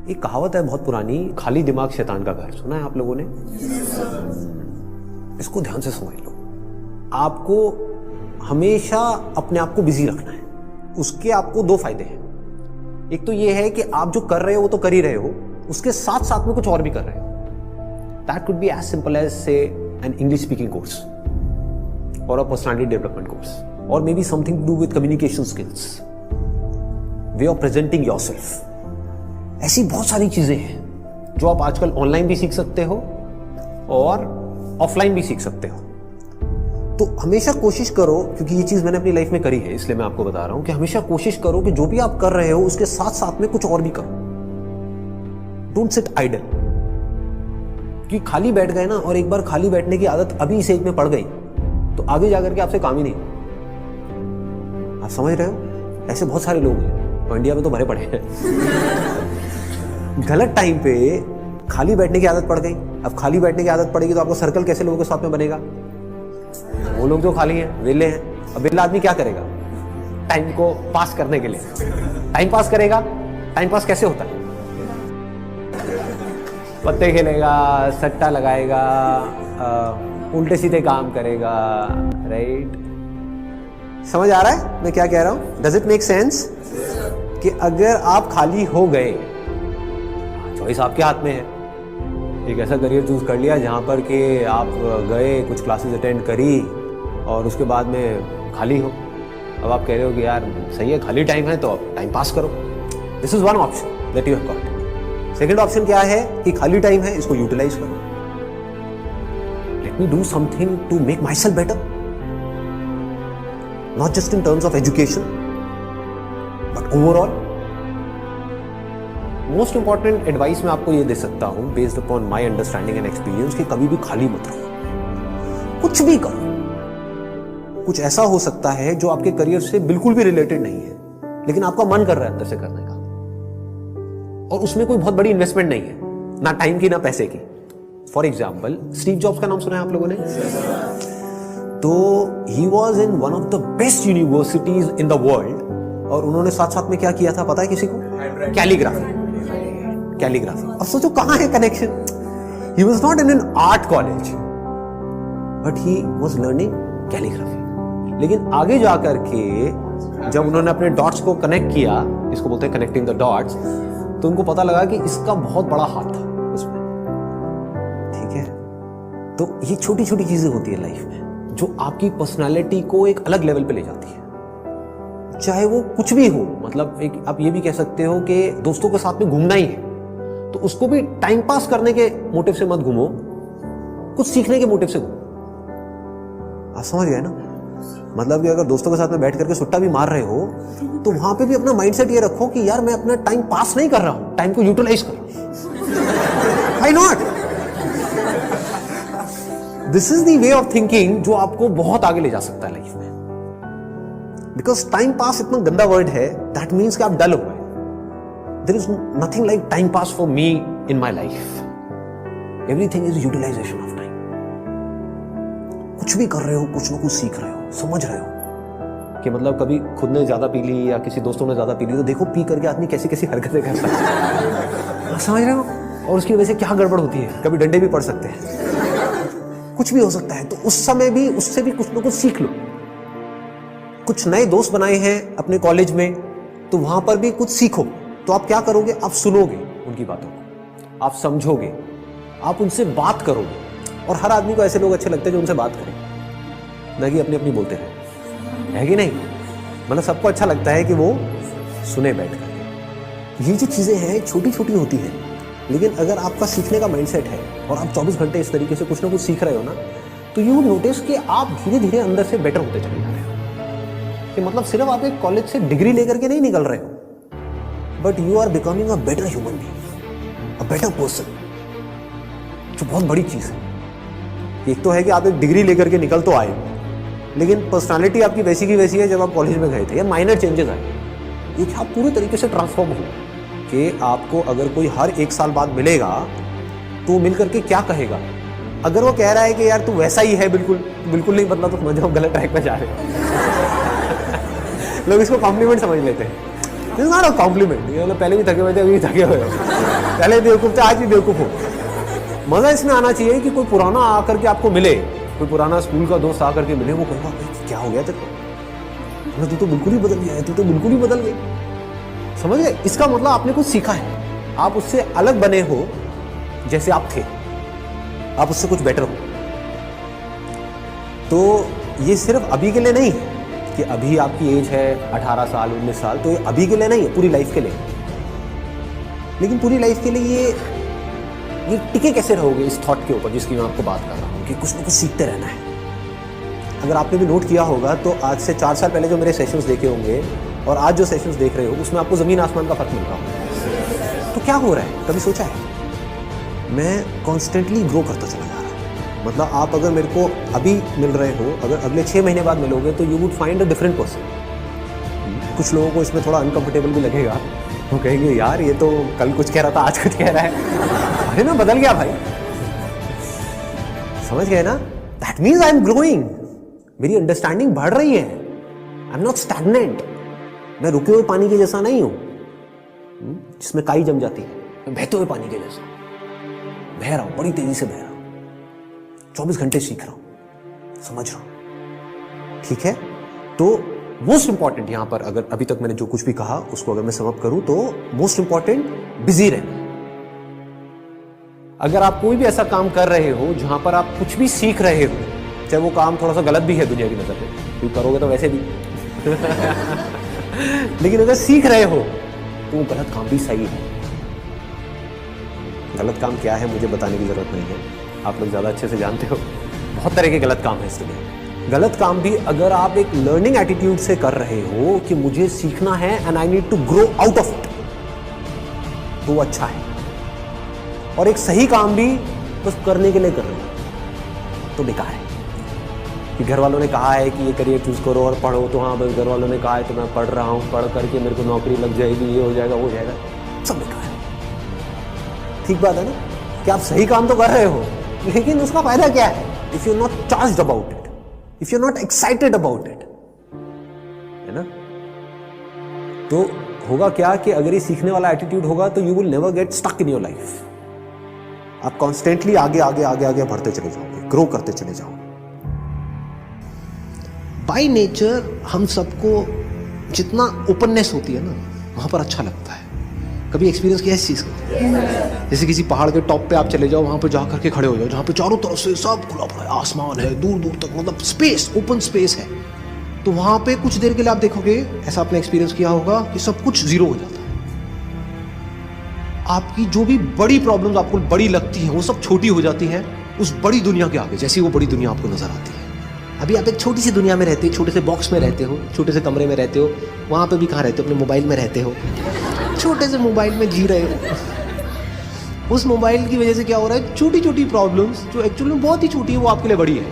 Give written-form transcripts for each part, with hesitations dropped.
एक कहावत है बहुत पुरानी, खाली दिमाग शैतान का घर। सुना है आप लोगों ने? इसको ध्यान से समझ लो। आपको हमेशा अपने आप को बिजी रखना है। उसके आपको दो फायदे हैं। एक तो ये है कि आप जो कर रहे हो वो तो कर ही रहे हो, उसके साथ साथ में कुछ और भी कर रहे हो। That could be as simple as say an English speaking course और अ पर्सनालिटी डेवलपमेंट कोर्स, और maybe something to do with communication skills, way of presenting yourself. ऐसी बहुत सारी चीजें हैं जो आप आजकल ऑनलाइन भी सीख सकते हो और ऑफलाइन भी सीख सकते हो। तो हमेशा कोशिश करो, क्योंकि ये चीज मैंने अपनी लाइफ में करी है इसलिए मैं आपको बता रहा हूं कि हमेशा कोशिश करो कि जो भी आप कर रहे हो उसके साथ साथ में कुछ और भी करो। Don't sit idle. कि खाली बैठ गए ना, और एक बार खाली बैठने की आदत अभी इस एज में पड़ गई तो आगे जाकर के आपसे काम ही नहीं। आप समझ रहे हो? ऐसे बहुत सारे लोग हैं और इंडिया में तो भरे पड़े हैं। गलत टाइम पे खाली बैठने की आदत पड़ गई। अब खाली बैठने की आदत पड़ेगी तो आपको सर्कल कैसे लोगों के साथ में बनेगा? वो लोग जो खाली हैं, वेले हैं। अब वेला आदमी क्या करेगा टाइम को पास करने के लिए? टाइम पास करेगा। टाइम पास कैसे होता है? पत्ते खेलेगा, सट्टा लगाएगा, उल्टे सीधे काम करेगा। राइट? समझ आ रहा है मैं क्या कह रहा हूं? Does it make sense? कि अगर आप खाली हो गए, चॉइस आपके हाथ में है। एक ऐसा करियर चूज कर लिया जहां पर कि आप गए, कुछ क्लासेस अटेंड करी और उसके बाद में खाली हो। अब आप कह रहे हो कि यार सही है, खाली टाइम है तो अब टाइम पास करो। This is one option that you have got. Second option क्या है कि खाली टाइम है, इसको यूटिलाइज करो। Let me do something to make myself better, not just in terms of education but overall. Most important advice मैं आपको ये दे सकता हूं based upon my understanding and experience कि कभी भी खाली मत रहो, कुछ भी करो। कुछ ऐसा हो सकता है जो आपके करियर से बिल्कुल भी रिलेटेड नहीं है लेकिन आपका मन कर रहा है अंदर से करने का, और उसमें कोई बहुत बड़ी इन्वेस्टमेंट नहीं है, ना टाइम की ना पैसे की। फॉर एग्जाम्पल, स्टीव जॉब्स का नाम सुना है आप लोगों ने? तो he was in one of the best universities in the world, और उन्होंने साथ साथ में क्या किया था पता है किसी को? कैलीग्राफी। कैलीग्राफी। अब सोचो कहां है connection? He was not in an art college but he was learning calligraphy. लेकिन आगे जाकर के जब उन्होंने अपने डॉट्स को कनेक्ट किया, इसको बोलते हैं कनेक्टिंग द डॉट्स, तो उनको पता लगा कि इसका बहुत बड़ा हाथ था उसमें। ठीक है? तो ये छोटी छोटी चीजें होती है लाइफ में जो आपकी पर्सनालिटी को एक अलग लेवल पे ले जाती है। चाहे वो कुछ भी हो, मतलब एक आप ये भी कह सकते हो कि दोस्तों के साथ में घूमना ही है तो उसको भी टाइम पास करने के मोटिव से मत घूमो, कुछ सीखने के मोटिव से घूमो। आप समझ गए ना? मतलब कि अगर दोस्तों के साथ में बैठ करके सुट्टा भी मार रहे हो तो वहां पे भी अपना माइंडसेट ये रखो कि यार मैं अपना टाइम पास नहीं कर रहा हूं, टाइम को यूटिलाइज करो। Why not? This is the way of thinking जो आपको बहुत आगे ले जा सकता है लाइफ में। बिकॉज टाइम पास इतना गंदा वर्ड है, दैट मीन्स कि आप डल हो गए। There is nothing like time pass for me in my life. Everything is utilisation of time. कुछ भी कर रहे हो, कुछ ना कुछ सीख रहे हो, समझ रहे हो कि मतलब कभी खुद ने ज्यादा पी ली या किसी दोस्तों ने ज्यादा पी ली तो देखो पी करके आदमी कैसी कैसी हरकतें करता है। समझ रहे हो? और उसकी वजह से क्या गड़बड़ होती है, कभी डंडे भी पड़ सकते हैं, कुछ भी हो सकता है। तो उस समय भी उससे भी कुछ ना कुछ सीख लो। कुछ नए दोस्त बनाए हैं अपने कॉलेज में तो वहां पर भी कुछ सीखो। तो आप क्या करोगे? आप सुनोगे उनकी बातों को, आप समझोगे, आप उनसे बात करोगे। और हर आदमी को ऐसे लोग अच्छे लगते हैं जो उनसे बात करें, ना कि अपनी अपनी बोलते रहे, है कि नहीं? मतलब सबको अच्छा लगता है कि वो सुने बैठ कर। ये जो चीजें हैं छोटी छोटी होती हैं, लेकिन अगर आपका सीखने का माइंडसेट है और आप 24 घंटे इस तरीके से कुछ ना कुछ सीख रहे हो ना, तो यू नोटिस कि आप धीरे धीरे अंदर से बेटर होते चले जा रहे हो। कि मतलब सिर्फ आप एक कॉलेज से डिग्री लेकर के नहीं निकल रहे हो, but you are becoming a better human being, a better person, जो बहुत बड़ी चीज है। एक तो है कि आप एक डिग्री लेकर के निकल तो आए, लेकिन पर्सनालिटी आपकी वैसी की वैसी है जब आप कॉलेज में गए थे, या माइनर चेंजेस आए। ये आप पूरे तरीके से ट्रांसफॉर्म हो कि आपको अगर कोई हर 1 साल बाद मिलेगा तो मिल करके क्या कहेगा? अगर वो कह रहा है कि यार तू वैसा ही है, बिल्कुल बिल्कुल नहीं बदला, तो समझो गलत ट्रैक पे जा रहे हो। लोग इसको कॉम्प्लीमेंट समझ लेते हैं। This is not a compliment. ये मतलब पहले भी थके हुए थे, अभी भी थके हुए हो, पहले बेवकूफ थे, आज भी बेवकूफ हो। मजा इसमें आना चाहिए कि कोई पुराना आकर के आपको मिले, कोई पुराना स्कूल का दोस्त आकर के मिले, वो कहूँगा क्या हो गया तेरे को, तू तो बिल्कुल ही बदल गया है, तू तो बिल्कुल ही बदल गई। समझ गए? इसका मतलब आपने कुछ सीखा है, आप उससे अलग बने हो जैसे आप थे, आप उससे कुछ बेटर हो। तो ये सिर्फ अभी के लिए नहीं है कि अभी आपकी एज है 18 साल 19 साल, तो ये अभी के लिए नहीं है, पूरी लाइफ के लिए। लेकिन पूरी लाइफ के लिए ये टिके कैसे रहोगे इस थॉट के ऊपर जिसकी मैं आपको बात कर रहा हूँ कि कुछ ना कुछ सीखते रहना है। अगर आपने भी नोट किया होगा तो आज से 4 साल पहले जो मेरे सेशंस देखे होंगे और आज जो सेशंस देख रहे हो उसमें आपको ज़मीन आसमान का फर्क मिल रहा होगा। तो क्या हो रहा है, कभी सोचा है? मैं कॉन्स्टेंटली ग्रो करता चला जा रहा हूँ। मतलब आप अगर मेरे को अभी मिल रहे हो, अगर अगले 6 महीने बाद मिलोगे तो you would find a different person. कुछ लोगों को इसमें थोड़ा अनकंफर्टेबल भी लगेगा, वो कहेंगे यार ये तो कल कुछ कह रहा था आज कुछ कह रहा है, अरे मैं बदल गया भाई। समझ गए ना? That means I am growing, मेरी अंडरस्टैंडिंग बढ़ रही है। आई एम नॉट स्टैग्नेंट, मैं रुके हुए पानी के जैसा नहीं हूं जिसमें काई जम जाती है। मैं बहते हुए पानी के जैसा बह रहा हूं, बड़ी तेजी से बह रहा हूं, 24 घंटे सीख रहा हूं, समझ रहा हूं। ठीक है? तो मोस्ट इंपॉर्टेंट यहां पर, अगर अभी तक मैंने जो कुछ भी कहा उसको अगर मैं समअप करूं तो मोस्ट इंपॉर्टेंट बिजी रहना। अगर आप कोई भी ऐसा काम कर रहे हो जहां पर आप कुछ भी सीख रहे हो, चाहे वो काम थोड़ा सा गलत भी है दुनिया की नजर में, क्योंकि करोगे तो वैसे भी लेकिन अगर सीख रहे हो तो वो गलत काम भी सही है। गलत काम क्या है मुझे बताने की जरूरत नहीं है, आप लोग ज्यादा अच्छे से जानते हो। बहुत तरह के गलत काम है इस दुनिया। गलत काम भी अगर आप एक लर्निंग एटीट्यूड से कर रहे हो कि मुझे सीखना है and I need to grow out of it, तो वो अच्छा है। और एक सही काम भी बस करने के लिए कर रहे हो तो बेकार है। कि घर वालों ने कहा है कि ये करियर चूज करो और पढ़ो, तो हाँ बस घर वालों ने कहा है तो मैं पढ़ रहा हूँ, पढ़ करके मेरे को नौकरी लग जाएगी, ये हो जाएगा, वो हो जाएगा, सब बेकार है। ठीक बात है ना कि आप सही काम तो कर रहे हो, लेकिन उसका फायदा क्या है if you not charged about it, if you not excited about it, है ना? तो होगा क्या कि अगर ये सीखने वाला एटीट्यूड होगा तो you will never get stuck in your life. आप कॉन्स्टेंटली आगे आगे आगे आगे बढ़ते चले जाओगे, ग्रो करते चले जाओगे। बाय नेचर हम सबको जितना ओपननेस होती है ना वहां पर अच्छा लगता है। कभी एक्सपीरियंस किया इस चीज का? जैसे किसी पहाड़ के टॉप पे आप चले जाओ, वहां पे जा करके खड़े हो जाओ, जहां पे चारों तरफ से सब खुला पड़ा है, आसमान है दूर दूर तक, मतलब स्पेस, ओपन स्पेस है। तो वहां पे कुछ देर के लिए आप देखोगे, ऐसा आपने एक्सपीरियंस किया होगा कि सब कुछ जीरो हो जाता है। आपकी जो भी बड़ी प्रॉब्लम्स आपको बड़ी लगती है वो सब छोटी हो जाती है उस बड़ी दुनिया के आगे, जैसी वो बड़ी दुनिया आपको नजर आती है। अभी आप एक छोटी सी दुनिया में रहते हो, छोटे से बॉक्स में रहते हो, छोटे से कमरे में रहते हो, वहां पे भी कहाँ रहते हो? अपने मोबाइल में रहते हो, छोटे से मोबाइल में जी रहे हो। उस मोबाइल की वजह से क्या हो रहा है, छोटी छोटी प्रॉब्लम्स जो एक्चुअली में बहुत ही छोटी है वो आपके लिए बड़ी है।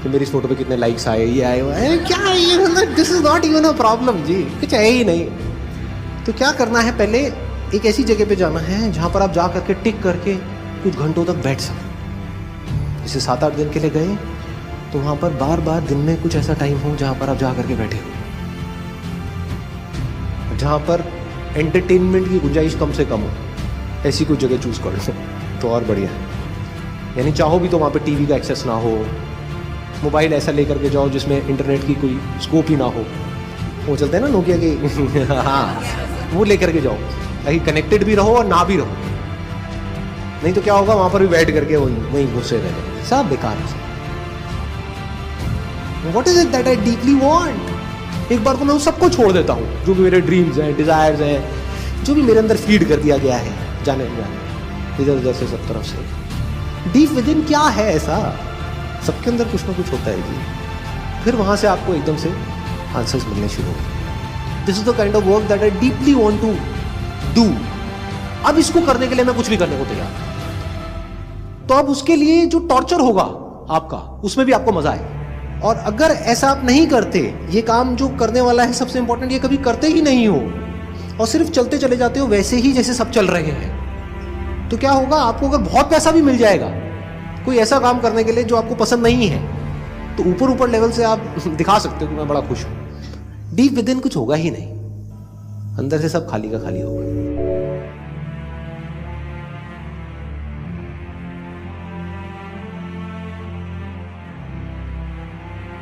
कि मेरी इस फोटो पे कितने लाइक्स आए, ये आए, वो आए, क्या है ये, this is not even a problem जी, कुछ है ही नहीं। तो क्या करना है, पहले एक ऐसी जगह पे जाना है जहां पर आप जा करके टिक करके कुछ घंटों तक बैठ सकें। जैसे 7-8 दिन के लिए गए तो वहां पर बार बार दिन में कुछ ऐसा टाइम हो जहां पर आप जा करके बैठे हो, जहां पर एंटरटेनमेंट की गुंजाइश कम से कम हो, ऐसी कोई जगह चूज कर लो तो और बढ़िया है। यानी चाहो भी तो वहां पे टीवी का एक्सेस ना हो, मोबाइल ऐसा लेकर के जाओ जिसमें इंटरनेट की कोई स्कोप ही ना हो, वो चलते हैं ना नोकिया के हाँ, वो लेकर के जाओ ताकि कनेक्टेड भी रहो और ना भी रहो। नहीं तो क्या होगा, वहां पर भी बैठ करके वहीं घुसे रहे, सब बेकार है। What is it that I deeply want? एक बार को मैं उस सबको छोड़ देता हूँ जो भी मेरे ड्रीम्स हैं, डिजायर्स हैं, जो भी मेरे अंदर फीड कर दिया गया है जाने इधर उधर से सब तरफ से। डीप विद इन क्या है ऐसा, सबके अंदर कुछ ना कुछ होता है जी। फिर वहां से आपको एकदम से आंसर्स मिलने शुरू होंगे। This is the kind of work that I deeply want to do. अब इसको करने के लिए मैं कुछ भी करने को तैयार। तो अब उसके लिए जो टॉर्चर होगा आपका, उसमें भी आपको मजा आए। और अगर ऐसा आप नहीं करते, ये काम जो करने वाला है सबसे इंपॉर्टेंट, ये कभी करते ही नहीं हो और सिर्फ चलते चले जाते हो वैसे ही जैसे सब चल रहे हैं, तो क्या होगा, आपको अगर बहुत पैसा भी मिल जाएगा कोई ऐसा काम करने के लिए जो आपको पसंद नहीं है, तो ऊपर ऊपर लेवल से आप दिखा सकते हो कि मैं बड़ा खुश हूं, डीप विद इन कुछ होगा ही नहीं। अंदर से सब खाली का खाली होगा।